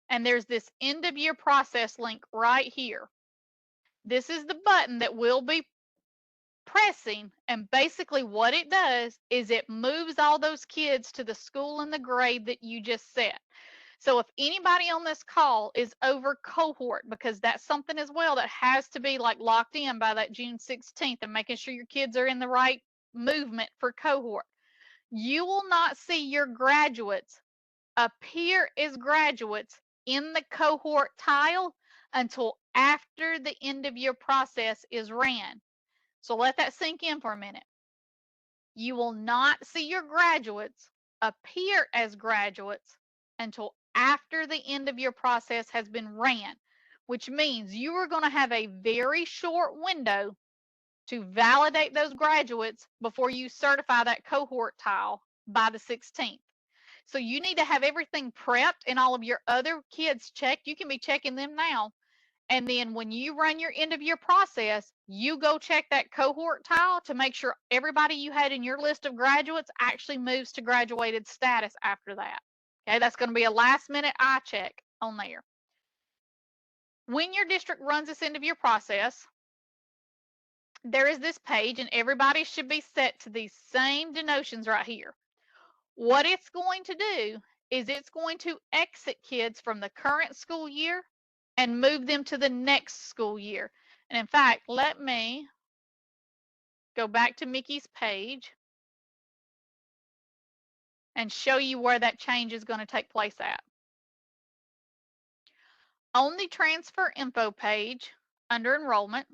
A: and there's this end of year process link right here. This is the button that we'll be pressing, and basically what it does is it moves all those kids to the school and the grade that you just set. So if anybody on this call is over cohort, because that's something as well that has to be like locked in by that June 16th and making sure your kids are in the right movement for cohort, you will not see your graduates appear as graduates in the cohort tile until after the end of your process is ran. So let that sink in for a minute. You will not see your graduates appear as graduates until after the end of your process has been ran, which means you are going to have a very short window to validate those graduates before you certify that cohort tile by the 16th. So you need to have everything prepped and all of your other kids checked. You can be checking them now. And then when you run your end of year process, you go check that cohort tile to make sure everybody you had in your list of graduates actually moves to graduated status after that. Okay, that's going to be a last minute eye check on there. When your district runs this end of year process, there is this page, and everybody should be set to these same denotions right here. What it's going to do is it's going to exit kids from the current school year and move them to the next school year. And in fact, let me go back to Mickey's page and show you where that change is going to take place at. On the transfer info page under enrollment,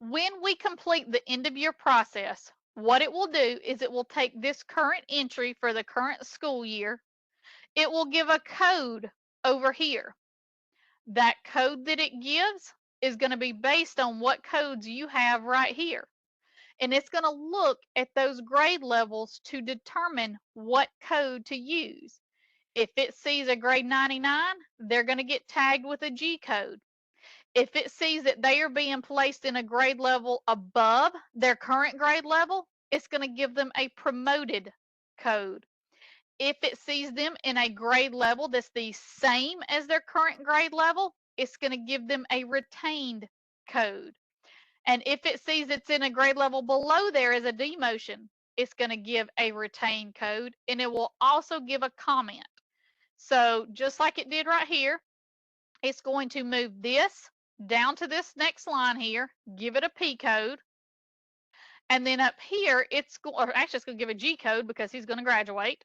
A: when we complete the end of year process, what it will do is it will take this current entry for the current school year. It will give a code over here. That code that it gives is going to be based on what codes you have right here. And it's going to look at those grade levels to determine what code to use. If it sees a grade 99, they're going to get tagged with a G code. If it sees that they are being placed in a grade level above their current grade level, it's going to give them a promoted code. If it sees them in a grade level that's the same as their current grade level, it's going to give them a retained code. And if it sees it's in a grade level below there as a demotion, it's going to give a retained code, and it will also give a comment. So just like it did right here, it's going to move this down to this next line here, give it a P code, and then up here, it's going to give a G code because he's going to graduate.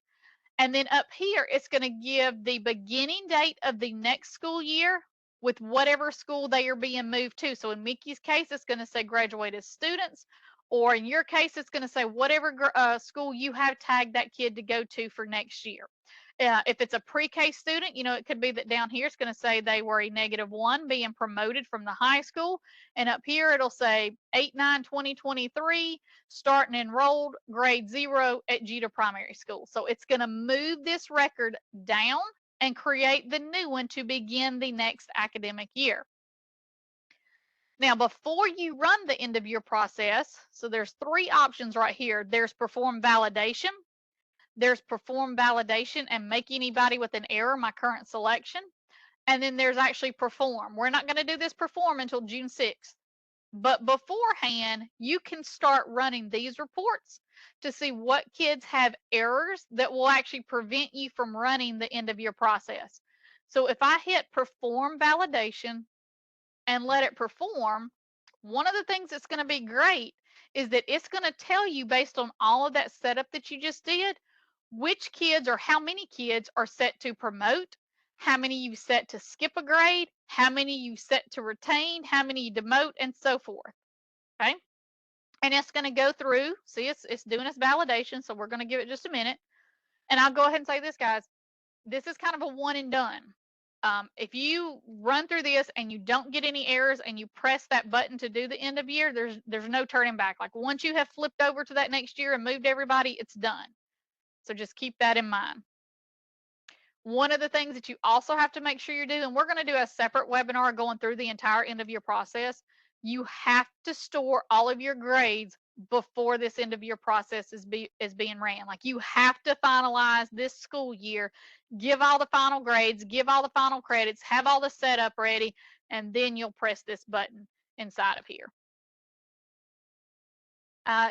A: And then up here, it's going to give the beginning date of the next school year with whatever school they are being moved to. So in Mickey's case, it's going to say graduated students, or in your case, it's going to say whatever school you have tagged that kid to go to for next year. If it's a pre-K student, it could be that down here it's going to say they were a -1 being promoted from the high school. And up here it'll say 8/9/2023, starting enrolled grade 0 at Jeter Primary School. So it's going to move this record down and create the new one to begin the next academic year. Now, before you run the end of year process, so there's 3 options right here. There's perform validation. There's perform validation and make anybody with an error my current selection. And then there's actually perform. We're not going to do this perform until June 6th. But beforehand, you can start running these reports to see what kids have errors that will actually prevent you from running the end of year process. So if I hit perform validation and let it perform, one of the things that's going to be great is that it's going to tell you, based on all of that setup that you just did, which kids or how many kids are set to promote, how many you set to skip a grade, how many you set to retain, how many you demote, and so forth. Okay. And it's going to go through, see, it's doing its validation. So we're going to give it just a minute. And I'll go ahead and say this, guys, this is kind of a one and done. If you run through this and you don't get any errors and you press that button to do the end of year, there's no turning back. Like once you have flipped over to that next year and moved everybody, it's done. So just keep that in mind. One of the things that you also have to make sure you do, and we're going to do a separate webinar going through the entire end of year process, you have to store all of your grades before this end of year process is being ran. Like you have to finalize this school year, give all the final grades, give all the final credits, have all the setup ready, and then you'll press this button inside of here.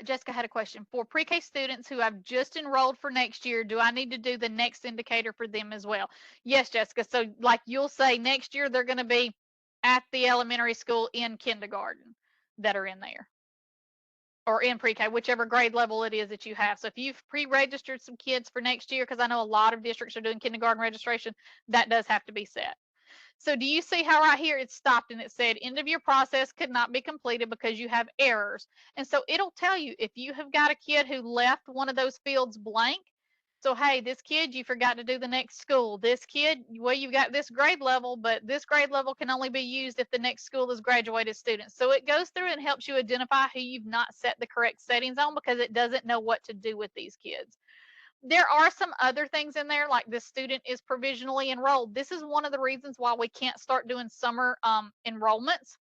A: Jessica had a question. For pre-K students who have just enrolled for next year, do I need to do the next indicator for them as well? Yes, Jessica. So like you'll say next year, they're going to be at the elementary school in kindergarten that are in there, or in pre-K, whichever grade level it is that you have. So if you've pre-registered some kids for next year, because I know a lot of districts are doing kindergarten registration, that does have to be set. So do you see how right here it stopped and it said end of year process could not be completed because you have errors? And so it'll tell you if you have got a kid who left one of those fields blank, So, hey, this kid, you forgot to do the next school. This kid, well, you've got this grade level, but this grade level can only be used if the next school has graduated students. So it goes through and helps you identify who you've not set the correct settings on because it doesn't know what to do with these kids. There are some other things in there, like this student is provisionally enrolled. This is one of the reasons why we can't start doing summer enrollments,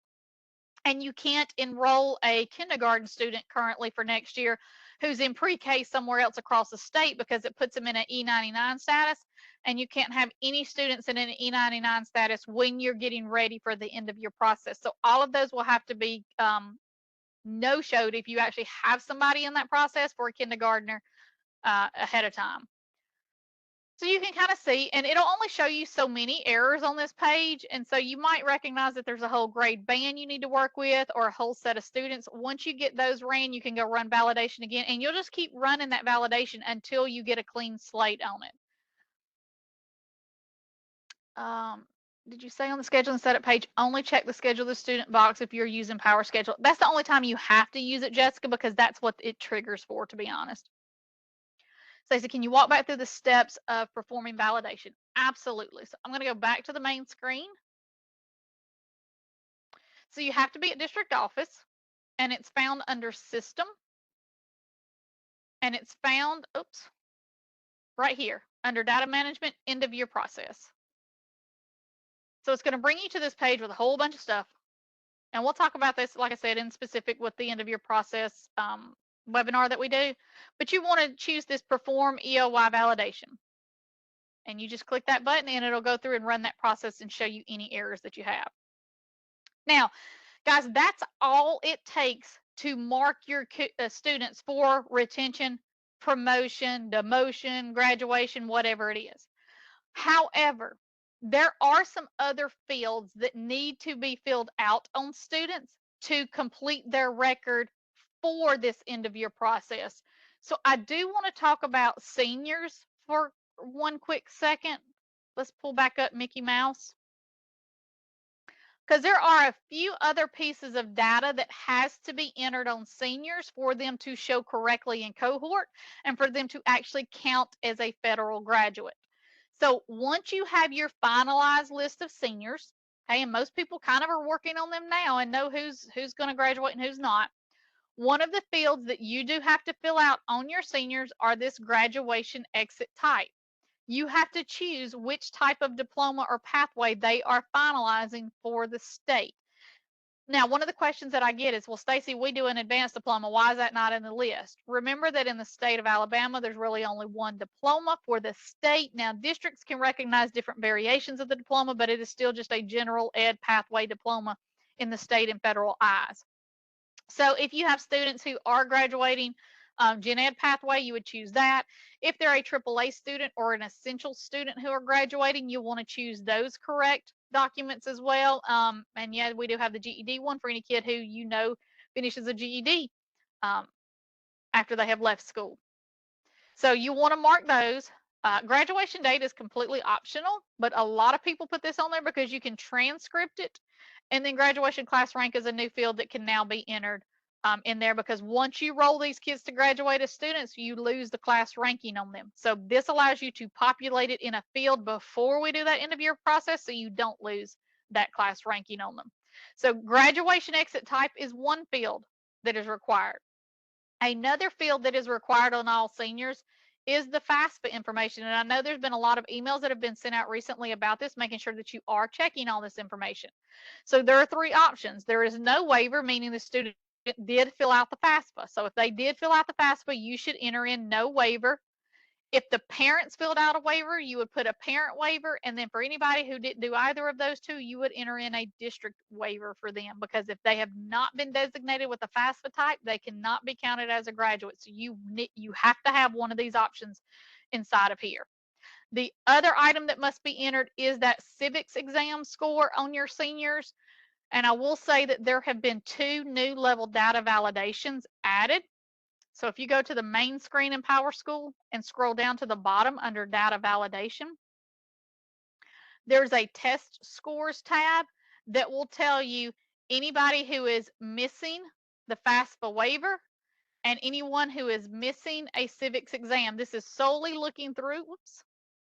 A: and you can't enroll a kindergarten student currently for next year who's in pre-K somewhere else across the state because it puts them in an E99 status, and you can't have any students in an E99 status when you're getting ready for the end of your process. So all of those will have to be no-showed if you actually have somebody in that process for a kindergartner ahead of time. So you can kind of see, and it'll only show you so many errors on this page. And so you might recognize that there's a whole grade band you need to work with or a whole set of students. Once you get those ran, you can go run validation again, and you'll just keep running that validation until you get a clean slate on it. Did you say on the schedule and setup page, only check the schedule of the student box if you're using PowerSchedule? That's the only time you have to use it, Jessica, because that's what it triggers for, to be honest. Stacey, can you walk back through the steps of performing validation? Absolutely. So I'm going to go back to the main screen. So you have to be at district office, and it's found under system, and it's found, oops, right here under data management, end of year process. So it's going to bring you to this page with a whole bunch of stuff. And we'll talk about this, like I said, in specific with the end of year process webinar that we do. But you want to choose this perform EOY validation. And you just click that button and it'll go through and run that process and show you any errors that you have. Now, guys, that's all it takes to mark your students for retention, promotion, demotion, graduation, whatever it is. However, there are some other fields that need to be filled out on students to complete their record for this end of year process. So I do want to talk about seniors for one quick second. Let's pull back up Mickey Mouse, because there are a few other pieces of data that has to be entered on seniors for them to show correctly in cohort and for them to actually count as a federal graduate. So once you have your finalized list of seniors, hey, and most people kind of are working on them now and know who's going to graduate and who's not. One of the fields that you do have to fill out on your seniors are this graduation exit type. You have to choose which type of diploma or pathway they are finalizing for the state. Now, one of the questions that I get is, well, Stacey, we do an advanced diploma. Why is that not in the list? Remember that in the state of Alabama, there's really only one diploma for the state. Now, districts can recognize different variations of the diploma, but it is still just a general ed pathway diploma in the state and federal eyes. So if you have students who are graduating Gen Ed pathway, you would choose that. If they're a AAA student or an essential student who are graduating, you want to choose those correct documents as well. And yeah, we do have the GED one for any kid who you know finishes a GED after they have left school. So you want to mark those. Graduation date is completely optional, but a lot of people put this on there because you can transcript it. And then graduation class rank is a new field that can now be entered in there, because once you roll these kids to graduate as students, you lose the class ranking on them. So this allows you to populate it in a field before we do that end of year process, so you don't lose that class ranking on them. So graduation exit type is one field that is required. Another field that is required on all seniors is the FAFSA information. And I know there's been a lot of emails that have been sent out recently about this, making sure that you are checking all this information. So there are three options. There is no waiver, meaning the student did fill out the FAFSA. So if they did fill out the FAFSA, you should enter in no waiver. If the parents filled out a waiver, you would put a parent waiver. And then for anybody who didn't do either of those two, you would enter in a district waiver for them, because if they have not been designated with the FAFSA type, they cannot be counted as a graduate. So you have to have one of these options inside of here. The other item that must be entered is that civics exam score on your seniors. And I will say that there have been 2 new level data validations added. So if you go to the main screen in PowerSchool and scroll down to the bottom under data validation, there's a test scores tab that will tell you anybody who is missing the FAFSA waiver and anyone who is missing a civics exam. This is solely looking through,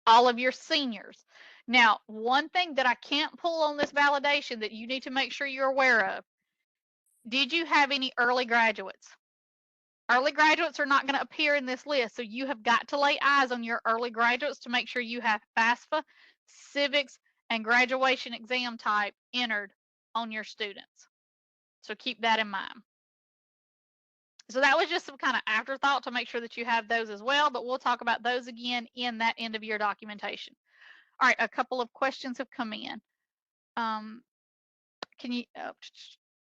A: all of your seniors. Now, one thing that I can't pull on this validation that you need to make sure you're aware of, did you have any early graduates? Early graduates are not going to appear in this list, so you have got to lay eyes on your early graduates to make sure you have FAFSA, civics, and graduation exam type entered on your students. So keep that in mind. So that was just some kind of afterthought to make sure that you have those as well, but we'll talk about those again in that end of year documentation. All right, a couple of questions have come in.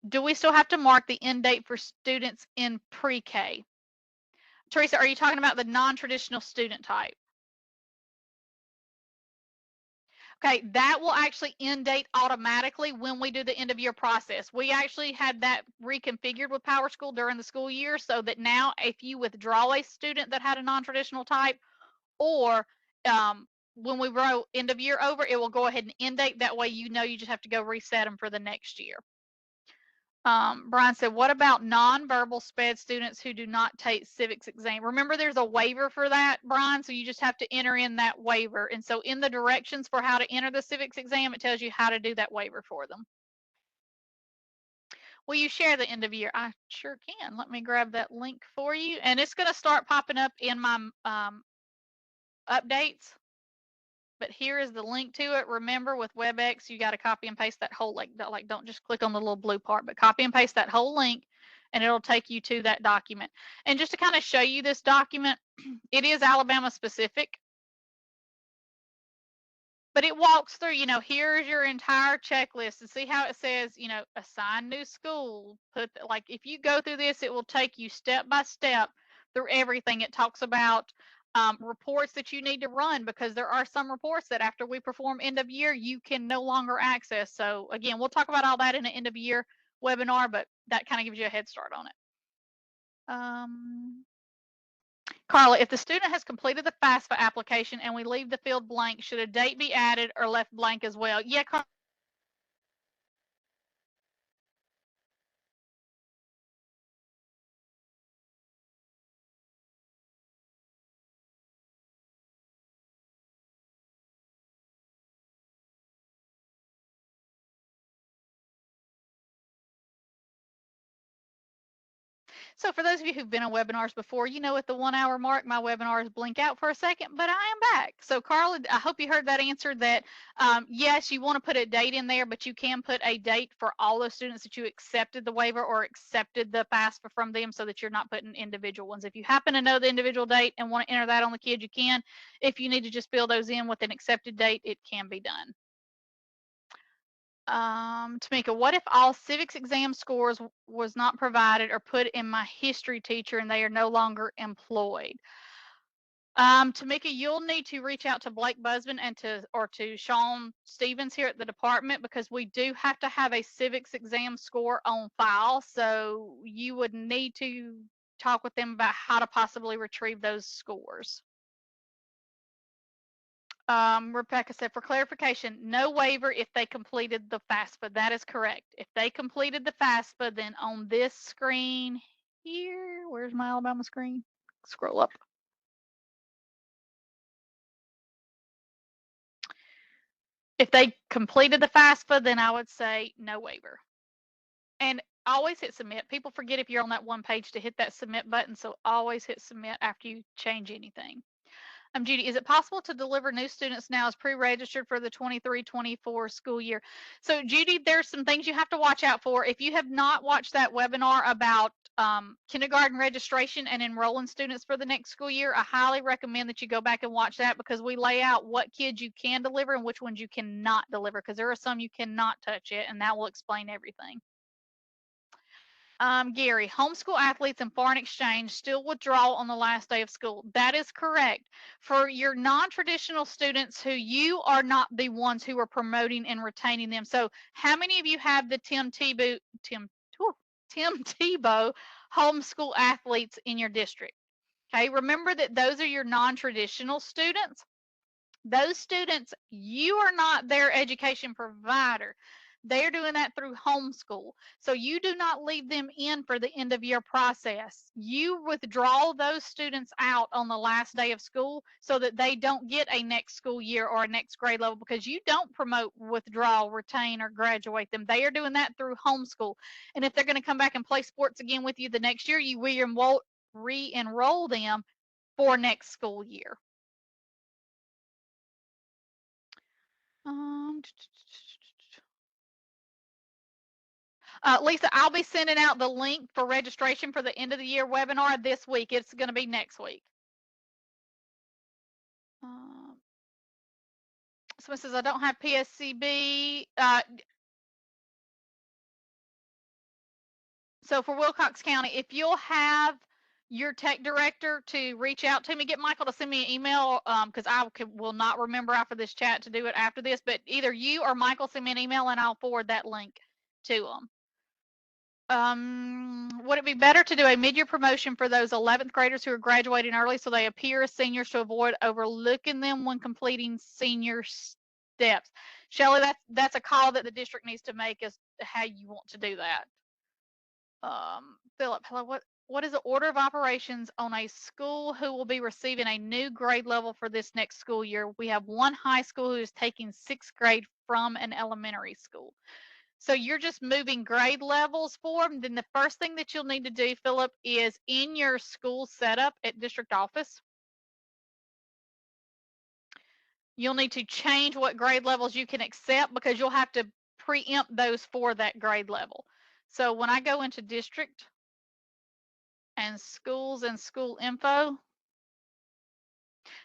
A: Do we still have to mark the end date for students in pre-K? Teresa, are you talking about the non-traditional student type? Okay, that will actually end date automatically when we do the end of year process. We actually had that reconfigured with PowerSchool during the school year so that now if you withdraw a student that had a non-traditional type, or when we wrote end of year over, it will go ahead and end date. That way you know you just have to go reset them for the next year. Brian said, what about nonverbal SPED students who do not take civics exam? Remember, there's a waiver for that, Brian, so you just have to enter in that waiver. And so in the directions for how to enter the civics exam, it tells you how to do that waiver for them. Will you share the end of year? I sure can. Let me grab that link for you. And it's going to start popping up in my updates. But here is the link to it. Remember, with WebEx, you got to copy and paste that whole link. Like, don't just click on the little blue part, but copy and paste that whole link, and it'll take you to that document. And just to kind of show you this document, it is Alabama specific, but it walks through, here's your entire checklist, and see how it says, assign new school. Like, if you go through this, it will take you step by step through everything. It talks about reports that you need to run, because there are some reports that after we perform end of year, you can no longer access. So again, we'll talk about all that in an end of year webinar, but that kind of gives you a head start on it. Carla, if the student has completed the FAFSA application and we leave the field blank, should a date be added or left blank as well? Yeah, Carla. So for those of you who've been on webinars before, at the 1 hour mark, my webinars blink out for a second, but I am back. So Carla, I hope you heard that answer, that yes, you want to put a date in there, but you can put a date for all those students that you accepted the waiver or accepted the FAFSA from them, so that you're not putting individual ones. If you happen to know the individual date and want to enter that on the kid, you can. If you need to just fill those in with an accepted date, it can be done. Tamika, what if all civics exam scores was not provided or put in my history teacher and they are no longer employed? Tamika, you'll need to reach out to Blake Busman and to Sean Stevens here at the department, because we do have to have a civics exam score on file. So you would need to talk with them about how to possibly retrieve those scores. Rebecca said, for clarification, no waiver if they completed the FAFSA. That is correct. If they completed the FAFSA, then on this screen here, where's my Alabama screen? Scroll up. If they completed the FAFSA, then I would say no waiver. And always hit submit. People forget if you're on that one page to hit that submit button, so always hit submit after you change anything. Judy, is it possible to deliver new students now as pre-registered for the 23-24 school year? So Judy, there's some things you have to watch out for. If you have not watched that webinar about kindergarten registration and enrolling students for the next school year, I highly recommend that you go back and watch that, because we lay out what kids you can deliver and which ones you cannot deliver, because there are some you cannot touch it, and that will explain everything. Gary, homeschool athletes and foreign exchange still withdraw on the last day of school. That is correct. For your non-traditional students who you are not the ones who are promoting and retaining them. So how many of you have the Tim Tebow homeschool athletes in your district? Okay, remember that those are your non-traditional students. Those students, you are not their education provider. They're doing that through homeschool. So you do not leave them in for the end of year process. You withdraw those students out on the last day of school so that they don't get a next school year or a next grade level, because you don't promote, withdraw, retain, or graduate them. They are doing that through homeschool. And if they're going to come back and play sports again with you the next year, you re-enroll them for next school year. Lisa, I'll be sending out the link for registration for the end of the year webinar this week. It's going to be next week. Someone says, I don't have PSCB. So for Wilcox County, if you'll have your tech director to reach out to me, get Michael to send me an email, because I will not remember after this chat to do it after this, but either you or Michael send me an email and I'll forward that link to them. Would it be better to do a mid-year promotion for those 11th graders who are graduating early so they appear as seniors to avoid overlooking them when completing senior steps? Shelley, that's a call that the district needs to make as to how you want to do that. Philip, hello, what is the order of operations on a school who will be receiving a new grade level for this next school year? We have one high school who is taking 6th grade from an elementary school. So you're just moving grade levels for them. Then the first thing that you'll need to do, Philip, is in your school setup at district office, you'll need to change what grade levels you can accept, because you'll have to preempt those for that grade level. So when I go into district and schools and school info,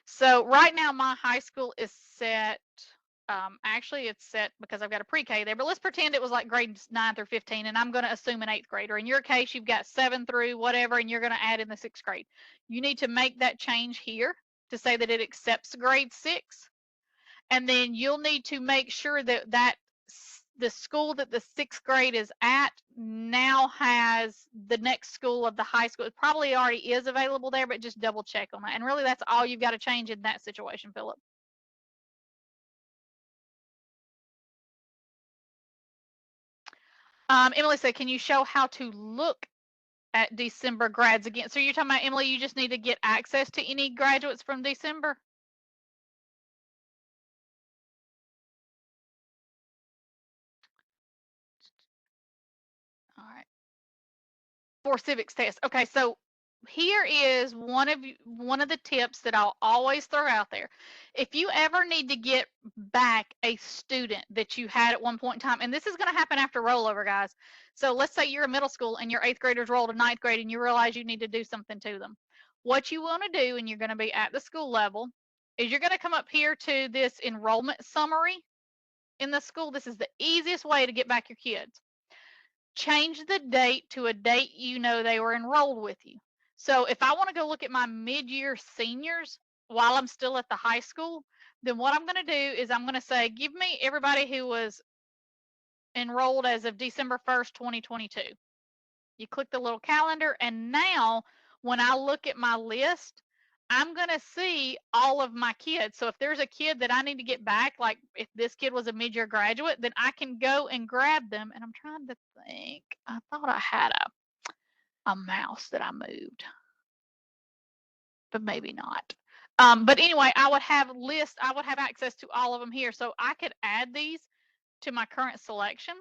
A: so right now my high school is set. Actually, it's set because I've got a pre-K there, but let's pretend it was like grades 9 through 15, and I'm going to assume an 8th grader. In your case, you've got 7 through whatever, and you're going to add in the 6th grade. You need to make that change here to say that it accepts grade 6, and then you'll need to make sure that the school that the 6th grade is at now has the next school of the high school. It probably already is available there, but just double check on that. And really, that's all you've got to change in that situation, Philip. Emily said, can you show how to look at December grads again? So you're talking about, Emily, you just need to get access to any graduates from December? All right. For civics test. Okay, so here is one of the tips that I'll always throw out there. If you ever need to get back a student that you had at one point in time, and this is going to happen after rollover, guys. So let's say you're a middle school and your 8th graders roll to 9th grade and you realize you need to do something to them. What you want to do, and you're going to be at the school level, is you're going to come up here to this enrollment summary in the school. This is the easiest way to get back your kids. Change the date to a date you know they were enrolled with you. So if I want to go look at my mid-year seniors while I'm still at the high school, then what I'm going to do is I'm going to say, give me everybody who was enrolled as of December 1st, 2022. You click the little calendar, and now when I look at my list, I'm going to see all of my kids. So if there's a kid that I need to get back, like if this kid was a mid-year graduate, then I can go and grab them. And I'm trying to think. I thought I had a mouse that I moved, but maybe not. But anyway, I would have access to all of them here. So I could add these to my current selection.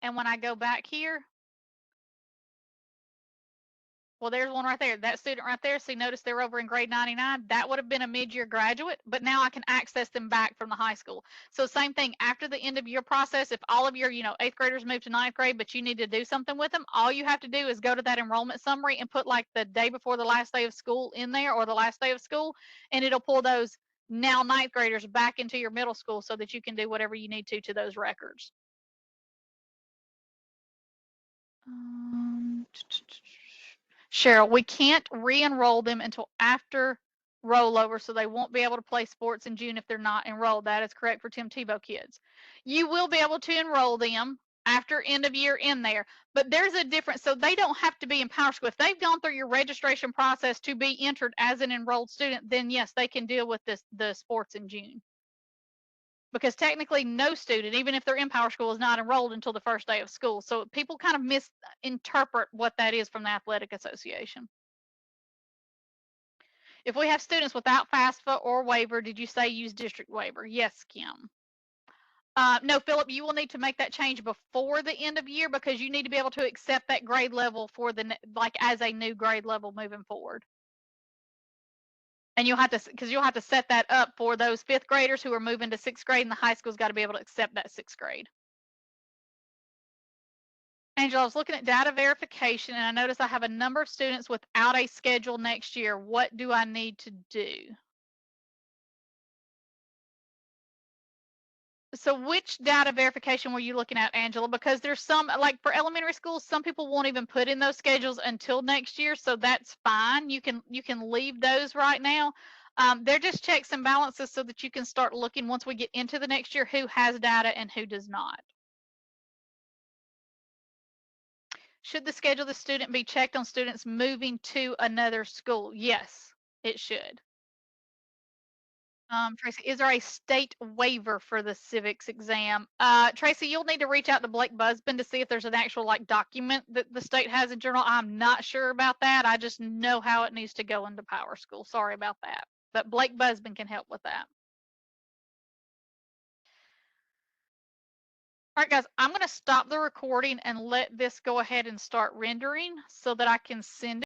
A: And when I go back here, well, there's one right there. That student right there, see, notice they're over in grade 99. That would have been a mid-year graduate, but now I can access them back from the high school. So same thing, after the end of your process, if all of your 8th graders move to 9th grade, but you need to do something with them, all you have to do is go to that enrollment summary and put like the day before the last day of school in there, or the last day of school, and it'll pull those now 9th graders back into your middle school so that you can do whatever you need to those records. Cheryl, we can't re-enroll them until after rollover, so they won't be able to play sports in June if they're not enrolled. That is correct for Tim Tebow kids. You will be able to enroll them after end of year in there, but there's a difference. So they don't have to be in PowerSchool. If they've gone through your registration process to be entered as an enrolled student, then yes, they can deal with the sports in June. because technically no student, even if they're in PowerSchool, is not enrolled until the first day of school. So people kind of misinterpret what that is from the athletic association. If we have students without FAFSA or waiver, did you say use district waiver? Yes, Kim. No, Philip, you will need to make that change before the end of year because you need to be able to accept that grade level for the like as a new grade level moving forward. And you'll have to, because you'll have to set that up for those fifth graders who are moving to sixth grade, and the high school's got to be able to accept that sixth grade. Angela, I was looking at data verification and I noticed I have a number of students without a schedule next year. What do I need to do? So which data verification were you looking at, Angela? Because there's some, like for elementary schools, some people won't even put in those schedules until next year, so that's fine. You can leave those right now. They're just checks and balances so that you can start looking once we get into the next year who has data and who does not. Should the schedule of the student be checked on students moving to another school? Yes, it should. Tracy, is there a state waiver for the civics exam? Tracy, you'll need to reach out to Blake Busbin to see if there's an actual like document that the state has in journal. I'm not sure about that. I just know how it needs to go into PowerSchool. Sorry about that. But Blake Busbin can help with that. All right, guys, I'm going to stop the recording and let this go ahead and start rendering so that I can send it.